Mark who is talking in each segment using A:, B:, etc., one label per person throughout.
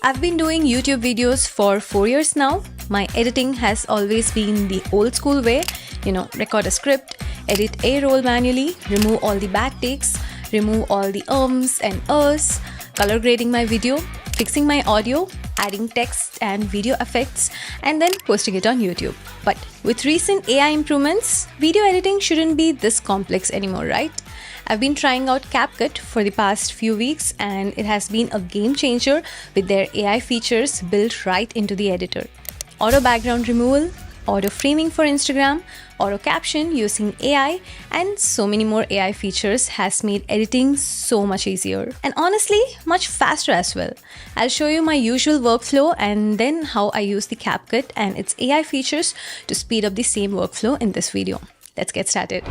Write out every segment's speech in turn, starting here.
A: I've been doing YouTube videos for 4 years now. My editing has always been the old school way, record a script, edit a roll manually, remove all the bad takes, remove all the ums and uhs, color grading my video, fixing my audio, adding text and video effects, and then posting it on YouTube. But with recent AI improvements, video editing shouldn't be this complex anymore, right? I've been trying out CapCut for the past few weeks and it has been a game changer with their AI features built right into the editor. Auto background removal, auto framing for Instagram, auto caption using AI, and so many more AI features has made editing so much easier. And honestly, much faster as well. I'll show you my usual workflow and then how I use the CapCut and its AI features to speed up the same workflow in this video. Let's get started.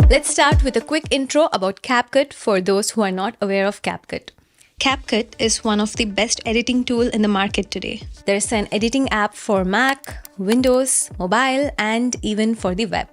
A: Let's start with a quick intro about CapCut for those who are not aware of CapCut. CapCut is one of the best editing tools in the market today. There's an editing app for Mac, Windows, mobile, and even for the web.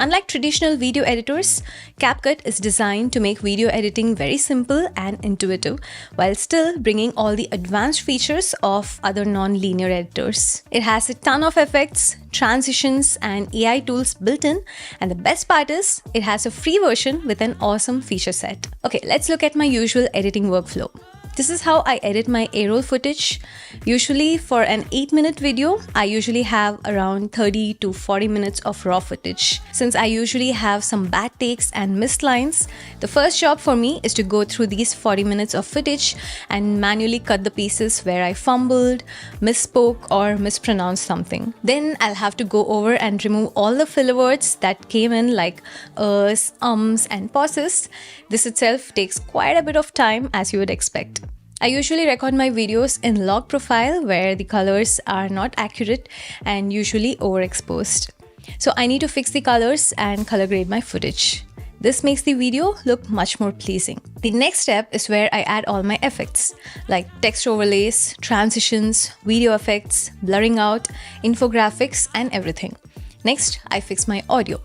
A: Unlike traditional video editors, CapCut is designed to make video editing very simple and intuitive while still bringing all the advanced features of other non-linear editors. It has a ton of effects, transitions, and AI tools built in, and the best part is it has a free version with an awesome feature set. Okay, let's look at my usual editing workflow. This is how I edit my A-roll footage. Usually for an 8-minute video, I usually have around 30 to 40 minutes of raw footage. Since I usually have some bad takes and missed lines, the first job for me is to go through these 40 minutes of footage and manually cut the pieces where I fumbled, misspoke, or mispronounced something. Then I'll have to go over and remove all the filler words that came in like us, ums, and pauses. This itself takes quite a bit of time, as you would expect. I usually record my videos in log profile where the colors are not accurate and usually overexposed. So I need to fix the colors and color grade my footage. This makes the video look much more pleasing. The next step is where I add all my effects like text overlays, transitions, video effects, blurring out, infographics, and everything. Next, I fix my audio,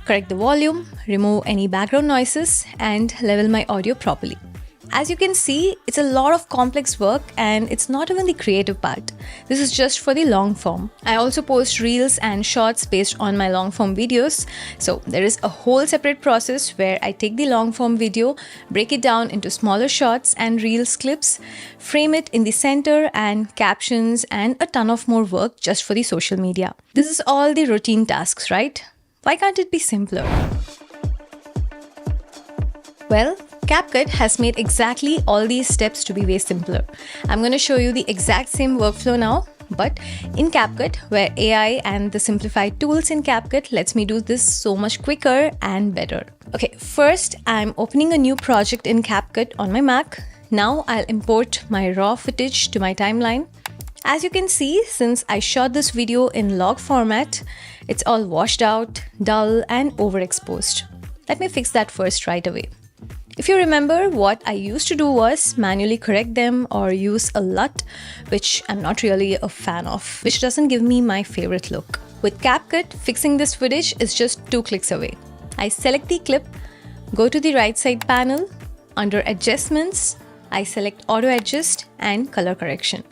A: correct the volume, remove any background noises, and level my audio properly. As you can see, it's a lot of complex work and it's not even the creative part. This is just for the long form. I also post reels and shorts based on my long form videos. So there is a whole separate process where I take the long form video, break it down into smaller shots and reels clips, frame it in the center and captions and a ton of more work just for the social media. This is all the routine tasks, right? Why can't it be simpler? Well, CapCut has made exactly all these steps to be way simpler. I'm going to show you the exact same workflow now, but in CapCut, where AI and the simplified tools in CapCut lets me do this so much quicker and better. Okay, first I'm opening a new project in CapCut on my Mac. Now I'll import my raw footage to my timeline. As you can see, since I shot this video in log format, it's all washed out, dull, and overexposed. Let me fix that first right away. If you remember, what I used to do was manually correct them or use a LUT, which I'm not really a fan of, which doesn't give me my favorite look. With CapCut, fixing this footage is just 2 clicks away. I select the clip, go to the right side panel, under Adjustments, I select Auto Adjust and Color Correction.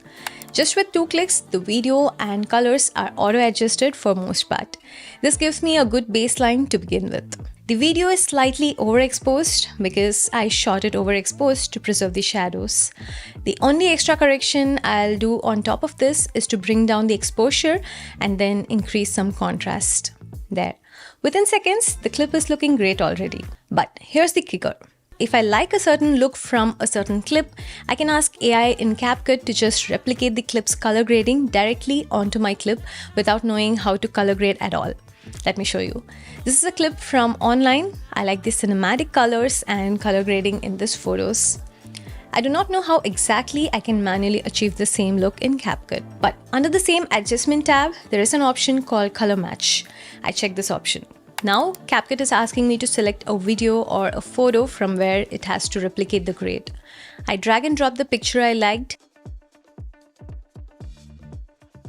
A: Just with 2 clicks, the video and colors are auto-adjusted for most part. This gives me a good baseline to begin with. The video is slightly overexposed because I shot it overexposed to preserve the shadows. The only extra correction I'll do on top of this is to bring down the exposure and then increase some contrast. There. Within seconds, the clip is looking great already. But here's the kicker. If I like a certain look from a certain clip, I can ask AI in CapCut to just replicate the clip's color grading directly onto my clip without knowing how to color grade at all. Let me show you. This is a clip from online. I like the cinematic colors and color grading in these photos. I do not know how exactly I can manually achieve the same look in CapCut, but under the same adjustment tab, there is an option called Color Match. I check this option. Now, CapCut is asking me to select a video or a photo from where it has to replicate the grade. I drag and drop the picture I liked,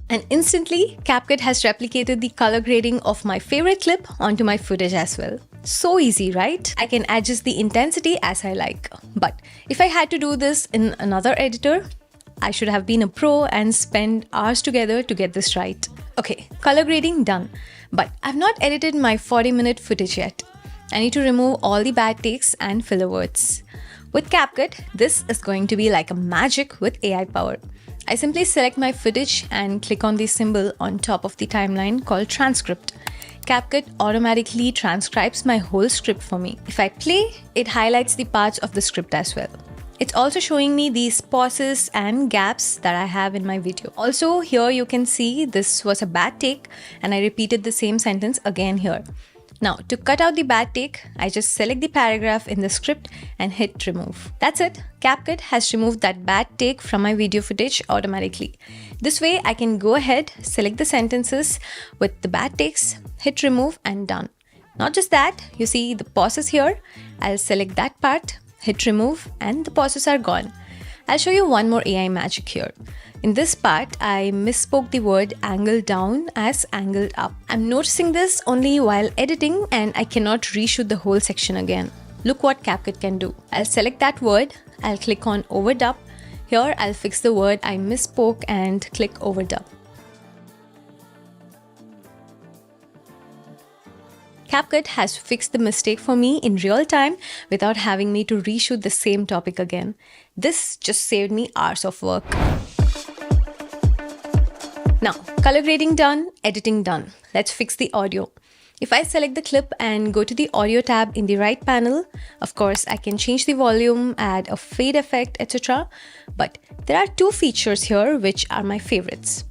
A: and instantly, CapCut has replicated the color grading of my favorite clip onto my footage as well. So easy, right? I can adjust the intensity as I like. But if I had to do this in another editor, I should have been a pro and spent hours together to get this right. Okay, color grading done. But I've not edited my 40-minute footage yet. I need to remove all the bad takes and filler words. With CapCut, this is going to be like a magic with AI power. I simply select my footage and click on the symbol on top of the timeline called transcript. CapCut automatically transcribes my whole script for me. If I play, it highlights the parts of the script as well. It's also showing me these pauses and gaps that I have in my video. Also, here you can see this was a bad take and I repeated the same sentence again here. Now, to cut out the bad take, I just select the paragraph in the script and hit remove. That's it. CapCut has removed that bad take from my video footage automatically. This way, I can go ahead, select the sentences with the bad takes, hit remove and done. Not just that, you see the pauses here. I'll select that part, hit remove and the pauses are gone. I'll show you one more AI magic here. In this part, I misspoke the word angle down as angled up. I'm noticing this only while editing and I cannot reshoot the whole section again. Look what CapCut can do. I'll select that word, I'll click on overdub. Here, I'll fix the word I misspoke and click overdub. CapCut has fixed the mistake for me in real time without having me to reshoot the same topic again. This just saved me hours of work. Now, color grading done, editing done. Let's fix the audio. If I select the clip and go to the audio tab in the right panel, of course, I can change the volume, add a fade effect, etc. But there are two features here which are my favorites.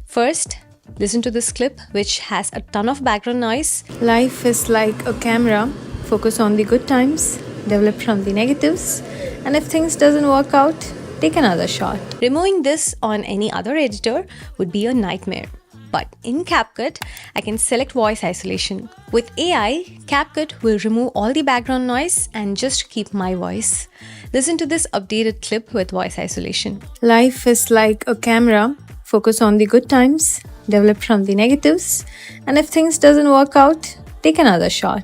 A: First, listen to this clip which has a ton of background noise. Life is like a camera. Focus on the good times, develop from the negatives, and if things doesn't work out, take another shot. Removing this on any other editor would be a nightmare. But in CapCut, I can select voice isolation. With AI, CapCut will remove all the background noise and just keep my voice. Listen to this updated clip with voice isolation. Life is like a camera. Focus on the good times, develop from the negatives, and if things doesn't work out, take another shot.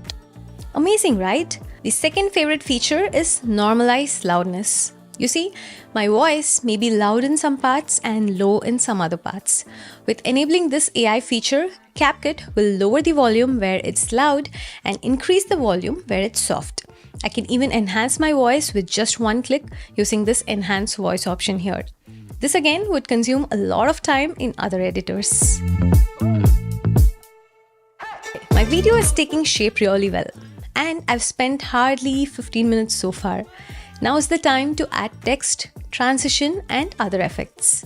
A: Amazing, right? The second favorite feature is normalize loudness. You see, my voice may be loud in some parts and low in some other parts. With enabling this AI feature, CapCut will lower the volume where it's loud and increase the volume where it's soft. I can even enhance my voice with just one click using this enhance voice option here. This again would consume a lot of time in other editors. My video is taking shape really well and I've spent hardly 15 minutes so far. Now is the time to add text, transition and other effects.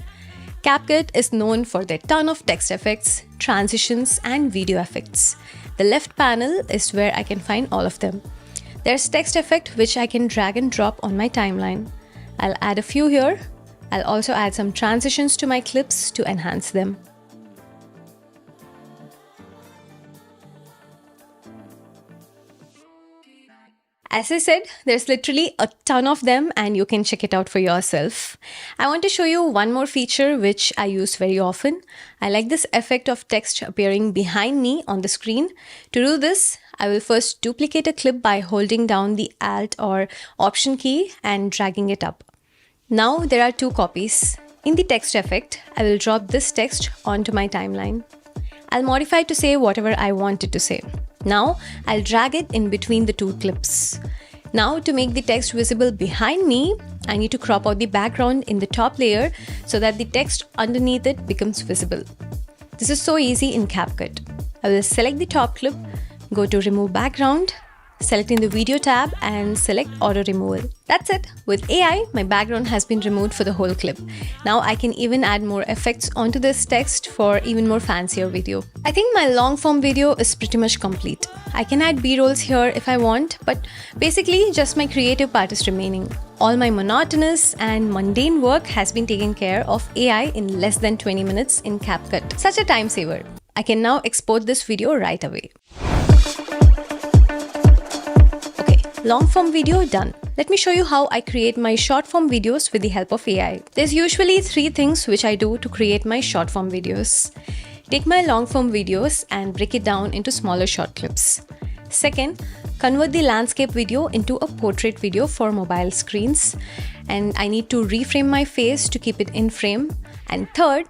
A: CapCut is known for their ton of text effects, transitions and video effects. The left panel is where I can find all of them. There's text effect which I can drag and drop on my timeline. I'll add a few here. I'll also add some transitions to my clips to enhance them. As I said, there's literally a ton of them and you can check it out for yourself. I want to show you one more feature which I use very often. I like this effect of text appearing behind me on the screen. To do this, I will first duplicate a clip by holding down the Alt or Option key and dragging it up. Now there are two copies. In the text effect, I will drop this text onto my timeline. I'll modify to say whatever I want it to say. Now I'll drag it in between the two clips. Now to make the text visible behind me, I need to crop out the background in the top layer so that the text underneath it becomes visible. This is so easy in CapCut. I will select the top clip, go to remove background, select in the video tab and select auto removal. That's it. With AI, my background has been removed for the whole clip. Now I can even add more effects onto this text for even more fancier video. I think my long form video is pretty much complete. I can add B-rolls here if I want, but basically just my creative part is remaining. All my monotonous and mundane work has been taken care of AI in less than 20 minutes in CapCut. Such a time saver. I can now export this video right away. Long form video done. Let me show you how I create my short form videos with the help of AI. There's usually 3 things which I do to create my short form videos. Take my long form videos and break it down into smaller short clips. Second, convert the landscape video into a portrait video for mobile screens. And I need to reframe my face to keep it in frame. And third,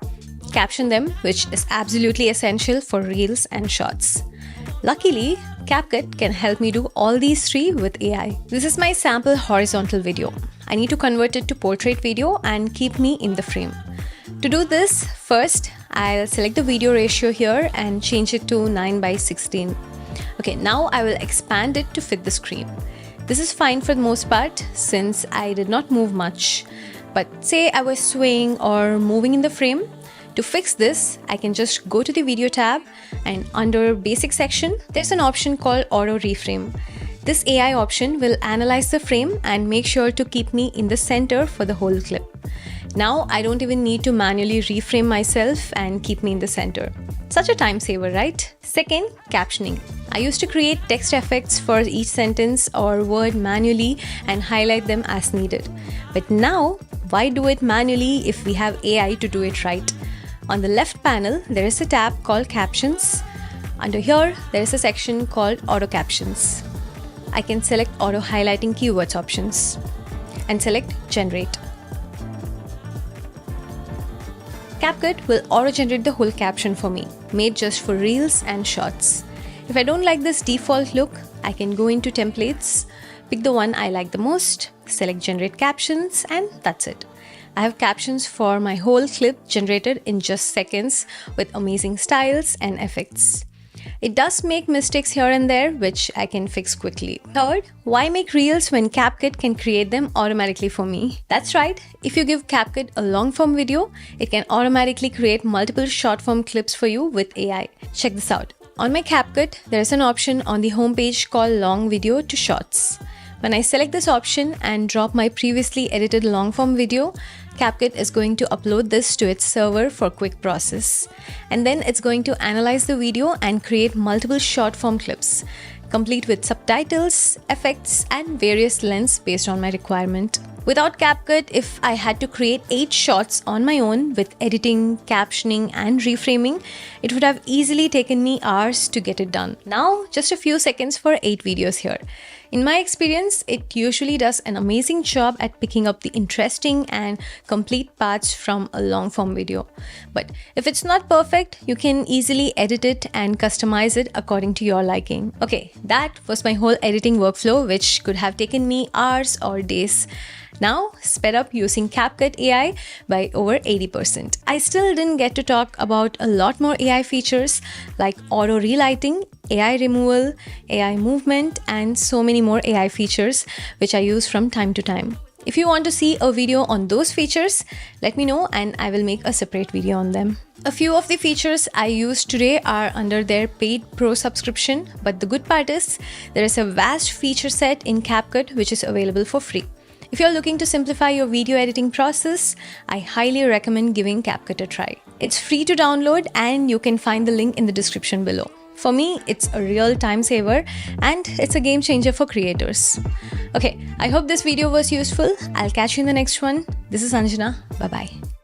A: caption them, which is absolutely essential for reels and shorts. Luckily, CapCut can help me do all these three with AI. This is my sample horizontal video. I need to convert it to portrait video and keep me in the frame. To do this, first, I'll select the video ratio here and change it to 9:16. Okay, now I will expand it to fit the screen. This is fine for the most part since I did not move much. But say I was swaying or moving in the frame. To fix this, I can just go to the video tab and under basic section, there's an option called auto reframe. This AI option will analyze the frame and make sure to keep me in the center for the whole clip. Now I don't even need to manually reframe myself and keep me in the center. Such a time saver, right? Second, captioning. I used to create text effects for each sentence or word manually and highlight them as needed. But now, why do it manually if we have AI to do it right? On the left panel, there is a tab called Captions. Under here, there is a section called Auto Captions. I can select Auto Highlighting Keywords options and select Generate. CapCut will auto-generate the whole caption for me, made just for reels and shorts. If I don't like this default look, I can go into templates, pick the one I like the most, select Generate Captions, and that's it. I have captions for my whole clip generated in just seconds with amazing styles and effects. It does make mistakes here and there, which I can fix quickly. Third, why make reels when CapCut can create them automatically for me? That's right, if you give CapCut a long form video, it can automatically create multiple short form clips for you with AI. Check this out. On my CapCut, there is an option on the homepage called Long Video to Shorts. When I select this option and drop my previously edited long form video, CapCut is going to upload this to its server for quick process. And then it's going to analyze the video and create multiple short form clips, complete with subtitles, effects, and various lengths based on my requirement. Without CapCut, if I had to create 8 shots on my own with editing, captioning, and reframing, it would have easily taken me hours to get it done. Now, just a few seconds for 8 videos here. In my experience, it usually does an amazing job at picking up the interesting and complete parts from a long form video. But if it's not perfect, you can easily edit it and customize it according to your liking. Okay, that was my whole editing workflow, which could have taken me hours or days. Now, sped up using CapCut AI by over 80%. I still didn't get to talk about a lot more AI features like auto relighting, AI removal, AI movement, and so many more AI features which I use from time to time. If you want to see a video on those features, let me know and I will make a separate video on them. A few of the features I use today are under their paid pro subscription, but the good part is there is a vast feature set in CapCut which is available for free. If you're looking to simplify your video editing process, I highly recommend giving CapCut a try. It's free to download and you can find the link in the description below. For me, it's a real time saver and it's a game changer for creators. Okay, I hope this video was useful. I'll catch you in the next one. This is Anjana. Bye-bye.